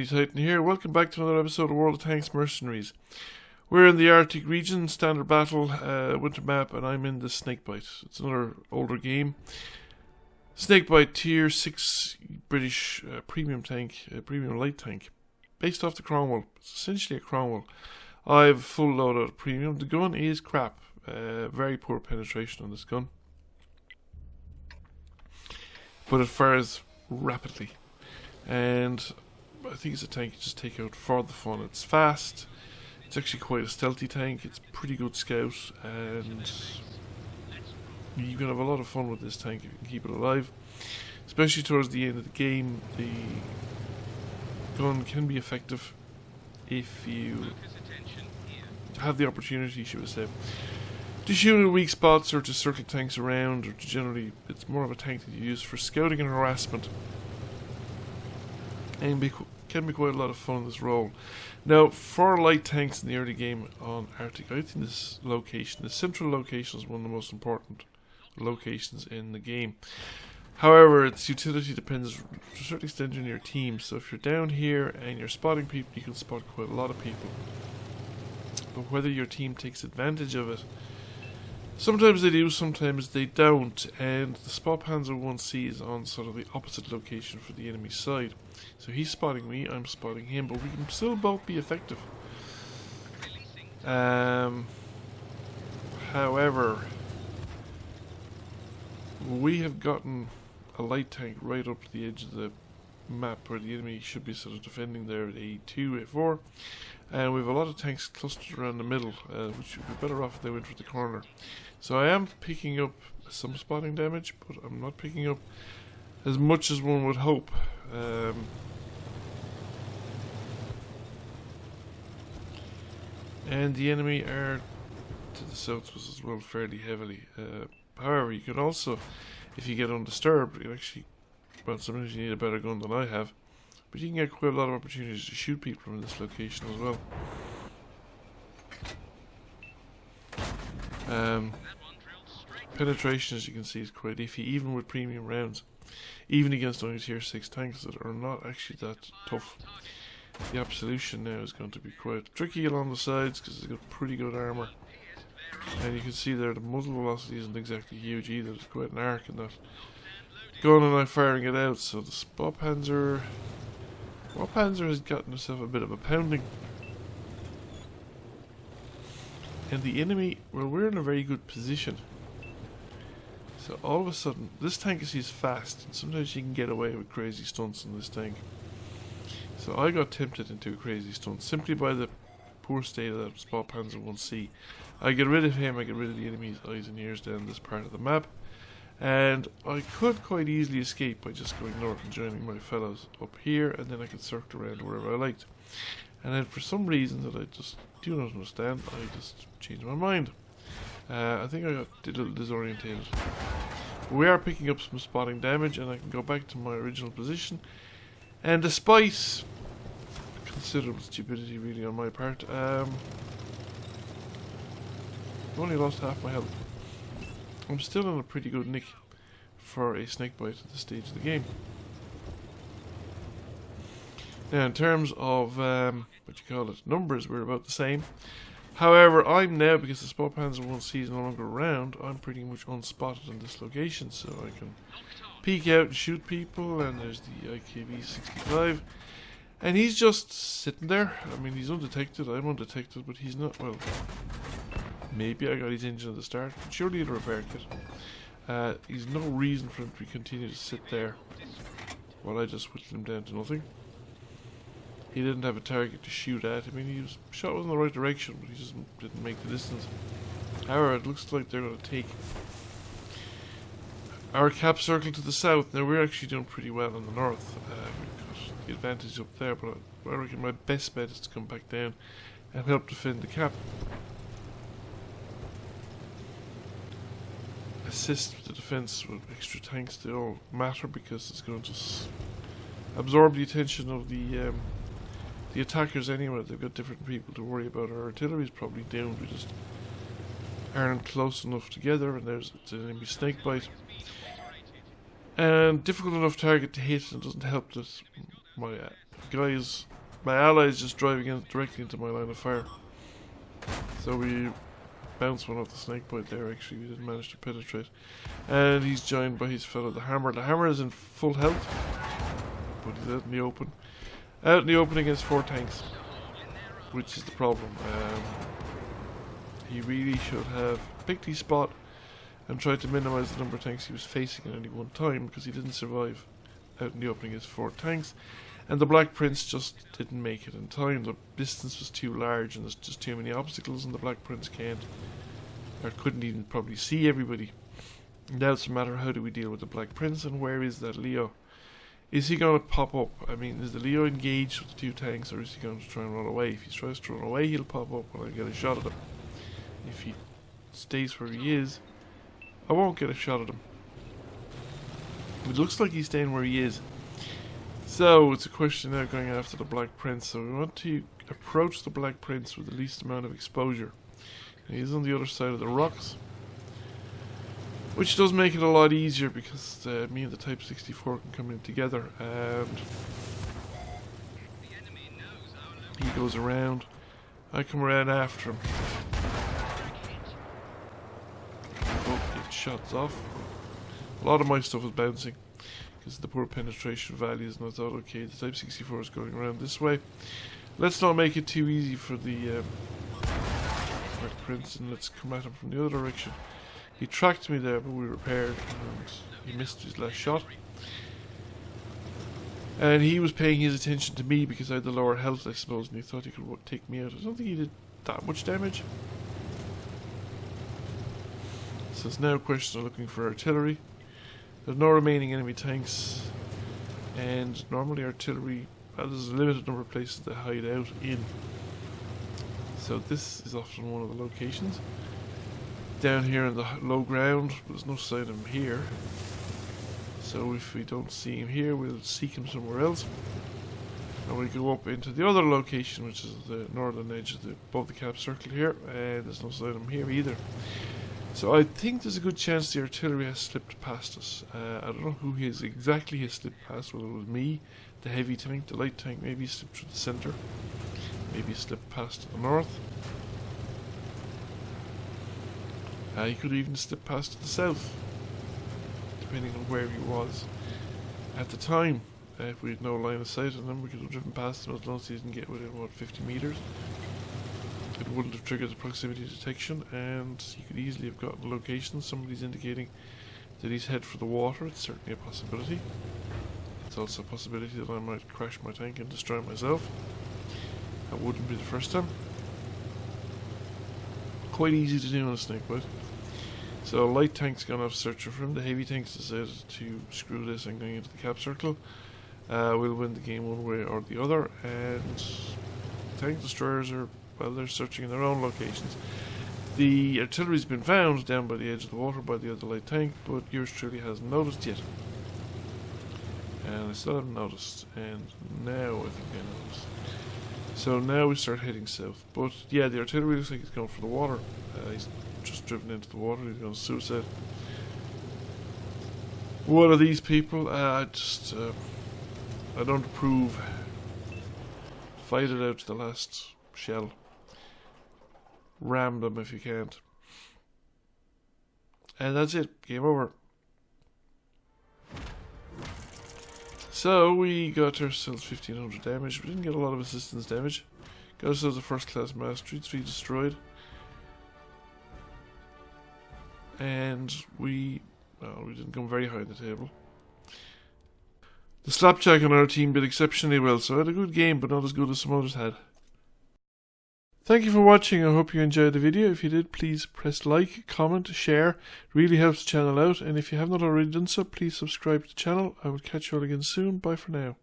Titan here. Welcome back to another episode of World of Tanks Mercenaries. We're in the Arctic region, standard battle, winter map, and I'm in the Snakebite. It's another older game. Snakebite tier 6 British premium tank, premium light tank, based off the Cromwell. It's essentially a Cromwell. I have full loadout of premium. The gun is crap. Very poor penetration on this gun, but it fires rapidly. And I think it's a tank you just take out for the fun. It's fast. It's actually quite a stealthy tank. It's pretty good scout, and you can have a lot of fun with this tank if you can keep it alive. Especially towards the end of the game, the gun can be effective if you have the opportunity, should we say, to shoot at weak spots or to circle tanks around, or to generally, it's more of a tank that you use for scouting and harassment. And can be quite a lot of fun in this role. Now, for light tanks in the early game on Arctic, I think this location, the central location, is one of the most important locations in the game. However, its utility depends to a certain extent on your team. So if you're down here and you're spotting people, you can spot quite a lot of people. But whether your team takes advantage of it, sometimes they do, sometimes they don't. And the spot Panzer 1C is on sort of the opposite location for the enemy side. So he's spotting me, I'm spotting him, but we can still both be effective. However, we have gotten a light tank right up to the edge of the map where the enemy should be sort of defending there at A2, A4. And we have a lot of tanks clustered around the middle, which would be better off if they went for the corner. So I am picking up some spotting damage, but I'm not picking up as much as one would hope. And the enemy are to the south as well, fairly heavily. However, you can also, if you get undisturbed, you can actually, well, sometimes you need a better gun than I have, but you can get quite a lot of opportunities to shoot people from this location as well. Penetration, as you can see, is quite iffy, even with premium rounds. Even against only tier 6 tanks that are not actually that tough. The Absolution now is going to be quite tricky along the sides because it's got pretty good armour. And you can see there the muzzle velocity isn't exactly huge either. There's quite an arc in that gun, and I'm firing it out. So the Spot Panzer has gotten himself a bit of a pounding. And the enemy, well, we're in a very good position. So all of a sudden, this tank is fast, and sometimes you can get away with crazy stunts in this tank. So I got tempted into a crazy stunt simply by the poor state of that Spot Panzer 1C. I get rid of him, I get rid of the enemy's eyes and ears down this part of the map, and I could quite easily escape by just going north and joining my fellows up here, and then I could circle around wherever I liked. And then for some reason that I just do not understand, I just changed my mind. I think I got a little disorientated. We are picking up some spotting damage, and I can go back to my original position. And despite considerable stupidity really on my part, I've only lost half my health. I'm still in a pretty good nick for a Snakebite at this stage of the game. Now in terms of numbers, we're about the same. However, I'm now, because the Spot Panzer 1C is no longer around, I'm pretty much unspotted in this location, so I can peek out and shoot people. And there's the IKB-65, and he's just sitting there. I mean, he's undetected, I'm undetected, but he's not, well, maybe I got his engine at the start, but surely in a repair kit. There's no reason for him to continue to sit there while I just whittled him down to nothing. He didn't have a target to shoot at. I mean, his shot was in the right direction, but he just didn't make the distance. However, it looks like they're going to take our cap circle to the south. Now, we're actually doing pretty well in the north. We've got the advantage up there, but I reckon my best bet is to come back down and help defend the cap. Assist with the defense with extra tanks, they all matter because it's going to absorb the attention of the attackers anyway. They've got different people to worry about. Our artillery's probably down. We just aren't close enough together, and there's an enemy Snakebite. And difficult enough target to hit, and it doesn't help that my guys My ally is just driving in directly into my line of fire. So we bounced one off the Snakebite there, actually. We didn't manage to penetrate. And he's joined by his fellow, the Hammer. The Hammer is in full health, but he's out in the open. Out in the open against 4 tanks, which is the problem. He really should have picked his spot and tried to minimize the number of tanks he was facing at any one time, because he didn't survive out in the opening against 4 tanks. And the Black Prince just didn't make it in time. The distance was too large and there's just too many obstacles, and the Black Prince can't, or couldn't even probably see everybody. Now it's a matter of how do we deal with the Black Prince, and where is that Leo? Is he going to pop up? I mean, is the Leo engaged with the 2 tanks, or is he going to try and run away? If he tries to run away, he'll pop up and I'll get a shot at him. If he stays where he is, I won't get a shot at him. It looks like he's staying where he is. So it's a question now going after the Black Prince. So we want to approach the Black Prince with the least amount of exposure. And he's on the other side of the rocks, which does make it a lot easier, because me and the Type 64 can come in together. And he goes around. I come around after him. Both get shots off. A lot of my stuff is bouncing because of the poor penetration values, and I thought, okay, the Type 64 is going around this way. Let's not make it too easy for the Black Prince, and let's come at him from the other direction. He tracked me there, but we repaired, and he missed his last shot. And he was paying his attention to me because I had the lower health, I suppose, and he thought he could take me out. I don't think he did that much damage. So it's now a question of looking for artillery. There's no remaining enemy tanks, and normally artillery, there's a limited number of places they hide out in. So this is often one of the locations. Down here in the low ground, there's no sign of him here. So if we don't see him here, we'll seek him somewhere else. And we go up into the other location, which is the northern edge of above the cap circle here, and there's no sign of him here either. So I think there's a good chance the artillery has slipped past us. I don't know who he is exactly has slipped past, whether it was me, the heavy tank, the light tank, maybe he slipped through the centre, maybe he slipped past to the north. He could even slip past to the south, depending on where he was at the time. If we had no line of sight on him, we could have driven past him as long as he didn't get within, what, 50 metres. It wouldn't have triggered the proximity detection, and he could easily have gotten location. Somebody's indicating that he's head for the water. It's certainly a possibility. It's also a possibility that I might crash my tank and destroy myself. That wouldn't be the first time. Quite easy to do on a Snakebite. So light tank's gone off searching for him. The heavy tank's decided to screw this and going into the cap circle. We'll win the game one way or the other, and tank destroyers are, well, they're searching in their own locations. The artillery's been found down by the edge of the water by the other light tank, but yours truly hasn't noticed yet. And I still haven't noticed, and now I think I noticed. So now we start heading south. But yeah, the artillery looks like he's going for the water. He's just driven into the water. He's going to suicide. What are these people? I don't approve. Fight it out to the last shell. Ram them if you can't. And that's it. Game over. So we got ourselves 1500 damage. We didn't get a lot of assistance damage. Got ourselves a first class mastery, 3 destroyed. And we didn't come very high in the table. The Slapjack on our team did exceptionally well, so I had a good game, but not as good as some others had. Thank you for watching. I hope you enjoyed the video. If you did, please press like, comment, share. It really helps the channel out. And if you have not already done so, please subscribe to the channel. I will catch you all again soon. Bye for now.